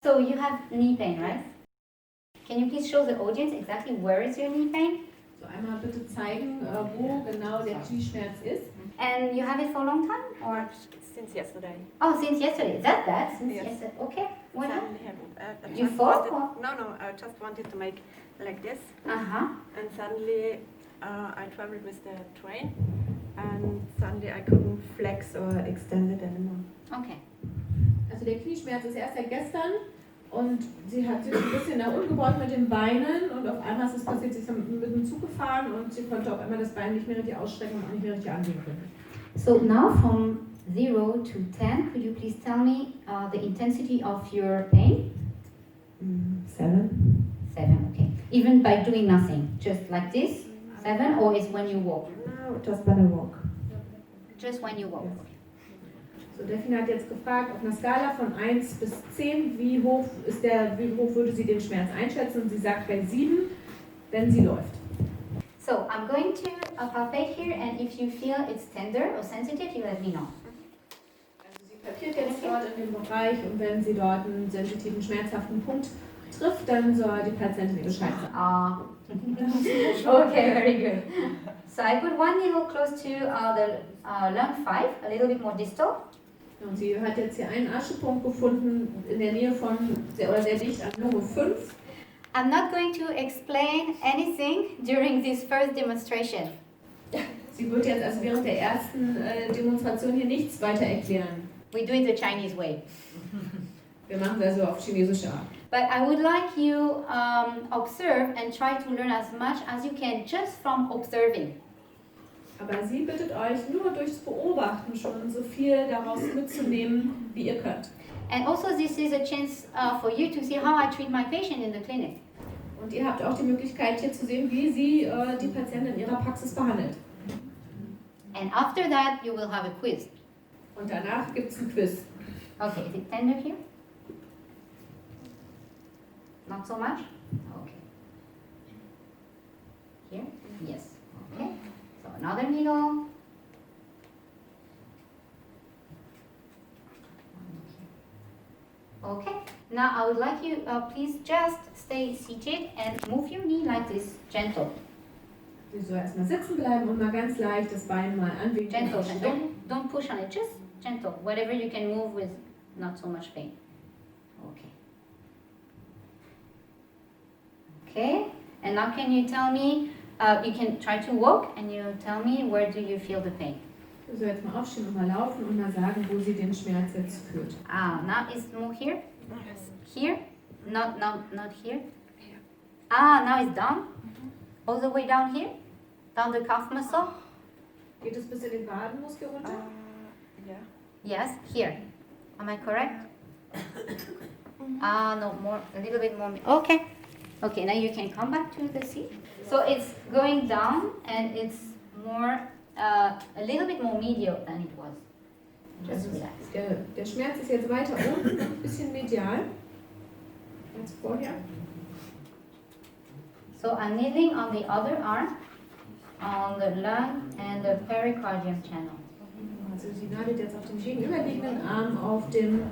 So you have knee pain, right? Can you please show the audience exactly where is your knee pain? So einmal bitte zeigen, wo genau der Knieschmerz ist. And you have it for a long time, or? Since yesterday. Oh, since yesterday. Is that bad? Since Yes. yesterday. Okay. What happened? Suddenly, I You just fall? no, I just wanted to make like this, Uh-huh. and suddenly I traveled with the train, and suddenly I couldn't flex or extend it anymore. Okay. Also der Knieschmerz ist erst seit gestern und sie hat sich ein bisschen nach unten gebeugt mit den Beinen und auf einmal ist es passiert, sie ist mit dem Zug gefahren und sie konnte auf einmal das Bein nicht mehr richtig ausstrecken und auch nicht mehr richtig anlegen. So now from 0 to 10, could you please tell me the intensity of your pain? 7. 7, okay. Even by doing nothing, just like this? 7, or is when you walk? No, just when I walk. Just when you walk. Yes. So, Delphine hat jetzt gefragt, auf einer Skala von 1 bis 10, wie hoch würde sie den Schmerz einschätzen? Und sie sagt bei 7, wenn sie läuft. So I'm going to palpate here, and if you feel it's tender or sensitive, you let me know. Also sie palpiert jetzt dort in dem Bereich und wenn sie dort einen sensitiven, schmerzhaften Punkt trifft, dann soll die Patientin ihr Bescheid sagen. Okay, very good. So I put one needle close to the lung 5, a little bit more distal. Und sie hat jetzt hier einen Aschenpunkt gefunden in der Nähe von, sehr dicht an Lunge 5. I'm not going to explain anything during this first demonstration. Sie wird jetzt also während der ersten Demonstration hier nichts weiter erklären. We do it the Chinese way. Wir machen es also auf chinesische Art. But I would like you observe and try to learn as much as you can just from observing. Aber sie bittet euch nur durchs Beobachten schon so viel daraus mitzunehmen, wie ihr könnt. And also this is a chance for you to see how I treat my patient in the clinic. Und ihr habt auch die Möglichkeit hier zu sehen, wie sie die Patienten in ihrer Praxis behandelt. And after that you will have a quiz. Und danach gibt es ein Quiz. Okay, is it tender here? Not so much? Okay. Here? Yes. Okay. So another needle. Okay. Now I would like you, please just stay seated and move your knee like this, gentle. Sie soll erstmal sitzen bleiben und mal ganz leicht das Bein mal anwinkeln. Gentle, and don't push on it, just gentle. Whatever you can move with not so much pain. Okay. Okay, and now can you tell me, you can try to walk and you tell me where do you feel the pain? Sie soll jetzt mal aufstehen und mal laufen und mal sagen, wo sie den Schmerz jetzt fühlt. Now it's more here? Yes. Here? Not here? Now it's down? All the way down here? Down the calf muscle? Geht es bis in den Wadenmuskel runter? Yeah. Yes, here. Am I correct? No, more, a little bit more. Okay. Okay, now you can come back to the seat. So it's going down and it's more, a little bit more medial than it was. Just relax. Der Schmerz ist jetzt weiter unten, ein bisschen medial als vorher. So I'm kneeling on the other arm, on the lung and the pericardium channel. Also sie nadelt jetzt auf dem gegenüberliegenden Arm auf dem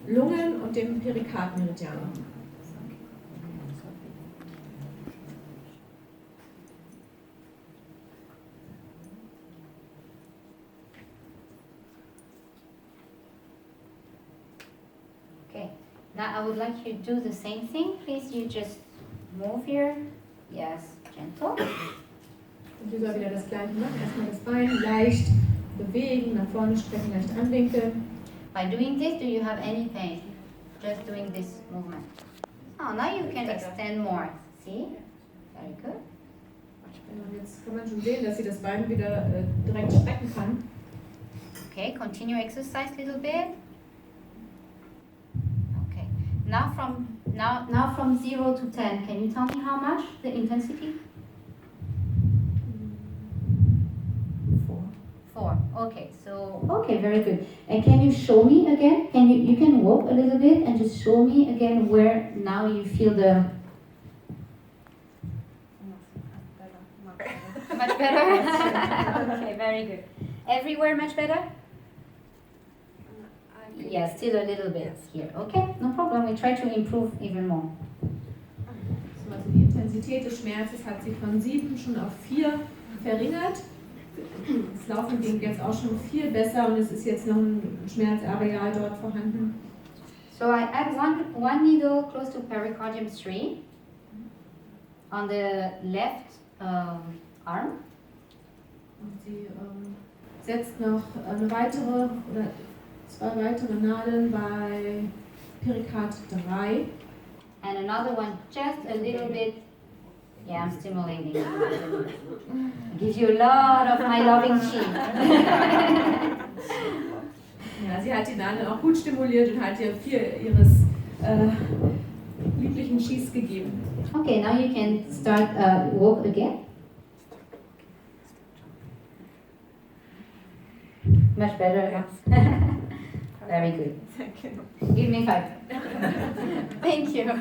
Lungen- und dem Perikardmeridian. Okay, now I would like you to do the same thing. Please, you just move here. Yes, gentle. Und sie soll wieder das Gleiche machen. Erstmal das Bein leicht bewegen, nach vorne strecken, leicht anwinkeln. By doing this, do you have any pain? Just doing this movement. Oh, now you can extend more. See? Very good. Und jetzt kann man schon sehen, dass sie das Bein wieder direkt strecken kann. Okay, continue exercise a little bit. Okay. Now from 0 to 10, can you tell me how much the intensity? 4. Okay, so okay, very good. And can you show me again? You can walk a little bit and just show me again where now you feel the much better? Okay, very good. Everywhere much better? I'm Yeah, still a little bit here. Okay, no problem. We try to improve even more. Also die Intensität des Schmerzes hat sie von 7 schon auf 4 verringert. Das Laufen ging jetzt auch schon viel besser und es ist jetzt noch ein Schmerzareal dort vorhanden. So I add one needle close to pericardium 3 on the left arm. Und sie setzt noch eine weitere oder 2 weitere Nadeln bei Perikard 3. And another one just a little bit. Yeah, I'm stimulating. Gives you a lot of my loving chi. Ja, sie hat die Nadeln auch gut stimuliert und hat ihr viel ihres lieblichen Chis gegeben. Okay, now you can start walk again. Much better. Very good. Thank you. Give me 5. Thank you.